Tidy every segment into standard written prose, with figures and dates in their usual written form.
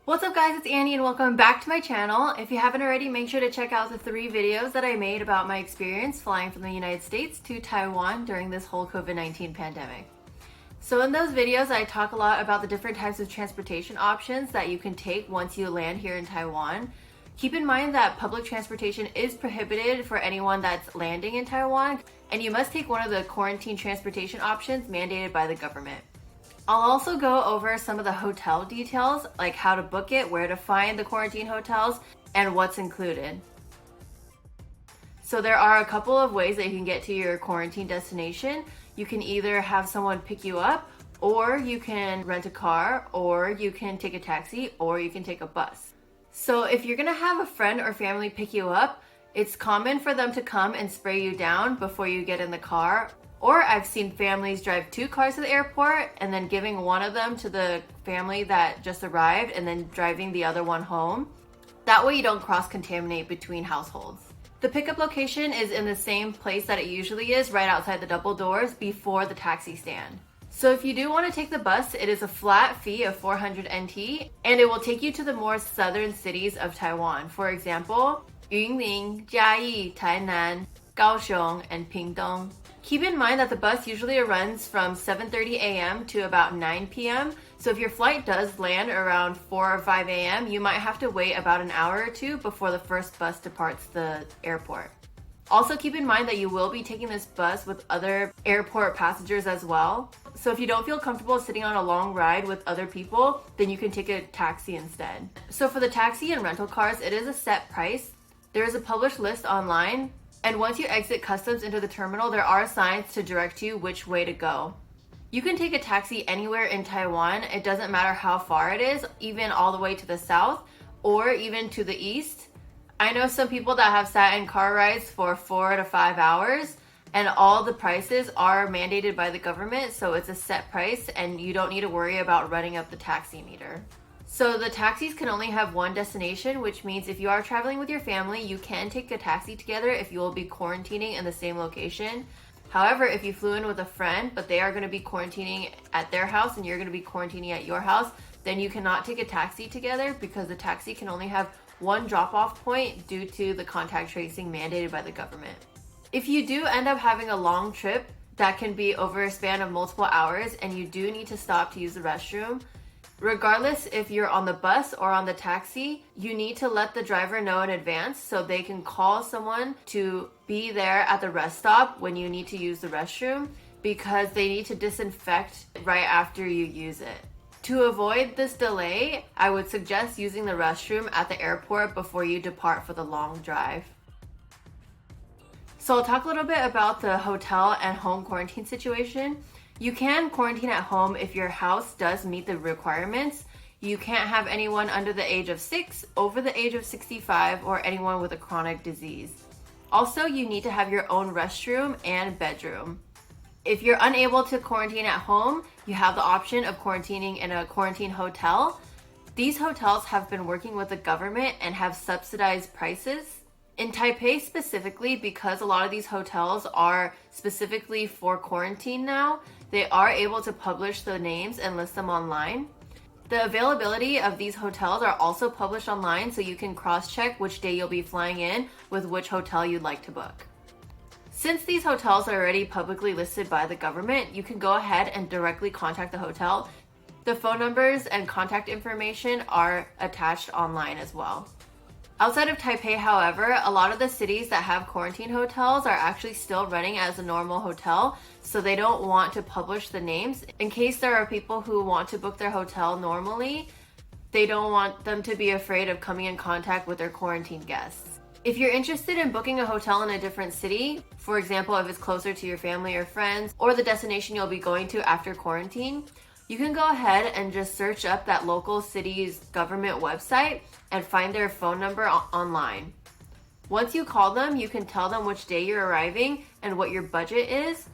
What's up guys, it's Annie and welcome back to my channel. If you haven't already, make sure to check out the 3 videos that I made about my experience flying from the United States to Taiwan during this whole COVID-19 pandemic. So in those videos, I talk a lot about the different types of transportation options that you can take once you land here in Taiwan. Keep in mind that public transportation is prohibited for anyone that's landing in Taiwan, and you must take one of the quarantine transportation options mandated by the government. I'll also go over some of the hotel details, like how to book it, where to find the quarantine hotels, and what's included. So there are a couple of ways that you can get to your quarantine destination. You can either have someone pick you up, or you can rent a car, or you can take a taxi, or you can take a bus. So if you're gonna have a friend or family pick you up, it's common for them to come and spray you down before you get in the car. Or I've seen families drive 2 cars to the airport and then giving one of them to the family that just arrived and then driving the other one home. That way you don't cross-contaminate between households. The pickup location is in the same place that it usually is, right outside the double doors before the taxi stand. So if you do want to take the bus, it is a flat fee of 400 NT and it will take you to the more southern cities of Taiwan. For example, Yunlin, Jiayi, Tainan, Kaohsiung, and Pingtung. Keep in mind that the bus usually runs from 7:30 a.m. to about 9 p.m. So if your flight does land around 4 or 5 a.m., you might have to wait about an hour or two before the first bus departs the airport. Also keep in mind that you will be taking this bus with other airport passengers as well. So if you don't feel comfortable sitting on a long ride with other people, then you can take a taxi instead. So for the taxi and rental cars, it is a set price. There is a published list online. And once you exit customs into the terminal, there are signs to direct you which way to go. You can take a taxi anywhere in Taiwan. It doesn't matter how far it is, even all the way to the south or even to the east. I know some people that have sat in car rides for 4 to 5 hours, and all the prices are mandated by the government, so it's a set price and you don't need to worry about running up the taxi meter. So the taxis can only have one destination, which means if you are traveling with your family, you can take a taxi together if you will be quarantining in the same location. However, if you flew in with a friend, but they are going to be quarantining at their house and you're going to be quarantining at your house, then you cannot take a taxi together because the taxi can only have one drop-off point due to the contact tracing mandated by the government. If you do end up having a long trip that can be over a span of multiple hours and you do need to stop to use the restroom, regardless if you're on the bus or on the taxi, you need to let the driver know in advance so they can call someone to be there at the rest stop when you need to use the restroom, because they need to disinfect right after you use it. To avoid this delay, I would suggest using the restroom at the airport before you depart for the long drive. So I'll talk a little bit about the hotel and home quarantine situation. You can quarantine at home if your house does meet the requirements. You can't have anyone under the age of 6, over the age of 65, or anyone with a chronic disease. Also, you need to have your own restroom and bedroom. If you're unable to quarantine at home, you have the option of quarantining in a quarantine hotel. These hotels have been working with the government and have subsidized prices. In Taipei specifically, because a lot of these hotels are specifically for quarantine now, they are able to publish the names and list them online. The availability of these hotels are also published online, so you can cross-check which day you'll be flying in with which hotel you'd like to book. Since these hotels are already publicly listed by the government, you can go ahead and directly contact the hotel. The phone numbers and contact information are attached online as well. Outside of Taipei, however, a lot of the cities that have quarantine hotels are actually still running as a normal hotel, so they don't want to publish the names. In case there are people who want to book their hotel normally, they don't want them to be afraid of coming in contact with their quarantine guests. If you're interested in booking a hotel in a different city, for example, if it's closer to your family or friends, or the destination you'll be going to after quarantine, you can go ahead and just search up that local city's government website and find their phone number online. Once you call them, you can tell them which day you're arriving and what your budget is,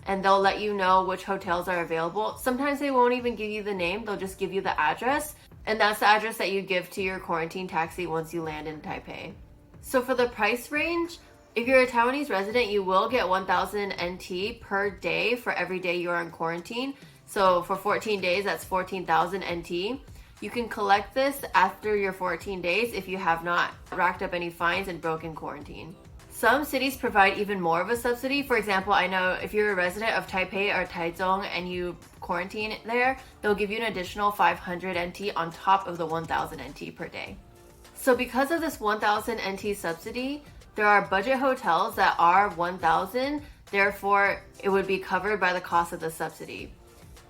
and they'll let you know which hotels are available. Sometimes they won't even give you the name, they'll just give you the address, and that's the address that you give to your quarantine taxi once you land in Taipei. So for the price range, if you're a Taiwanese resident, you will get 1,000 NT per day for every day you're in quarantine. So for 14 days, that's 14,000 NT. You can collect this after your 14 days if you have not racked up any fines and broken quarantine. Some cities provide even more of a subsidy. For example, I know if you're a resident of Taipei or Taichung and you quarantine there, they'll give you an additional 500 NT on top of the 1000 NT per day. So because of this 1000 NT subsidy, there are budget hotels that are 1000, therefore it would be covered by the cost of the subsidy.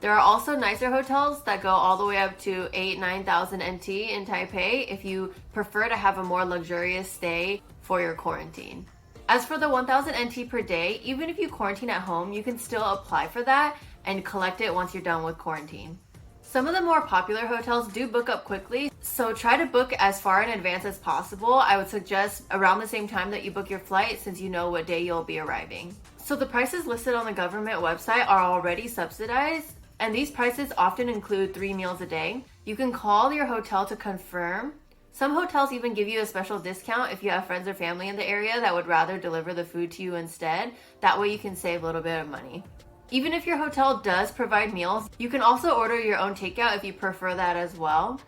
There are also nicer hotels that go all the way up to 8,000-9,000 NT in Taipei if you prefer to have a more luxurious stay for your quarantine. As for the 1000 NT per day, even if you quarantine at home, you can still apply for that and collect it once you're done with quarantine. Some of the more popular hotels do book up quickly, so try to book as far in advance as possible. I would suggest around the same time that you book your flight, since you know what day you'll be arriving. So the prices listed on the government website are already subsidized, and these prices often include 3 meals a day. You can call your hotel to confirm. Some hotels even give you a special discount if you have friends or family in the area that would rather deliver the food to you instead. That way you can save a little bit of money. Even if your hotel does provide meals, you can also order your own takeout if you prefer that as well.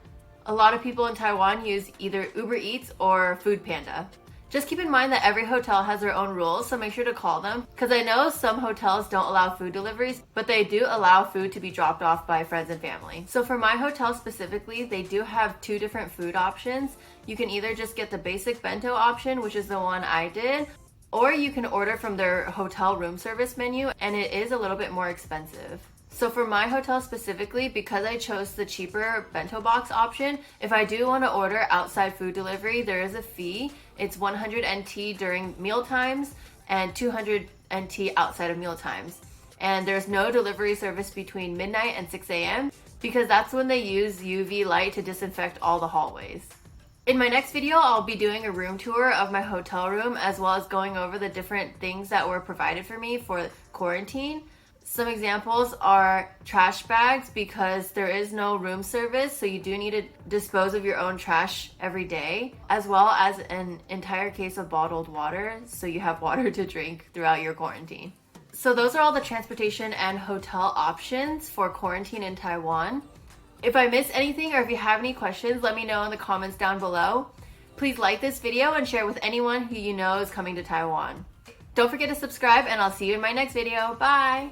A lot of people in Taiwan use either Uber Eats or Food Panda. Just keep in mind that every hotel has their own rules, so make sure to call them, because I know some hotels don't allow food deliveries, but they do allow food to be dropped off by friends and family. So for my hotel specifically, they do have 2 different food options. You can either just get the basic bento option, which is the one I did, or you can order from their hotel room service menu, and it is a little bit more expensive. So for my hotel specifically, because I chose the cheaper bento box option, if I do want to order outside food delivery, there is a fee. It's 100 NT during meal times and 200 NT outside of meal times. And there's no delivery service between midnight and 6 a.m. because that's when they use UV light to disinfect all the hallways. In my next video, I'll be doing a room tour of my hotel room, as well as going over the different things that were provided for me for quarantine. Some examples are trash bags, because there is no room service, so you do need to dispose of your own trash every day, as well as an entire case of bottled water, so you have water to drink throughout your quarantine. So those are all the transportation and hotel options for quarantine in Taiwan. If I missed anything or if you have any questions, let me know in the comments down below. Please like this video and share it with anyone who you know is coming to Taiwan. Don't forget to subscribe, and I'll see you in my next video. Bye!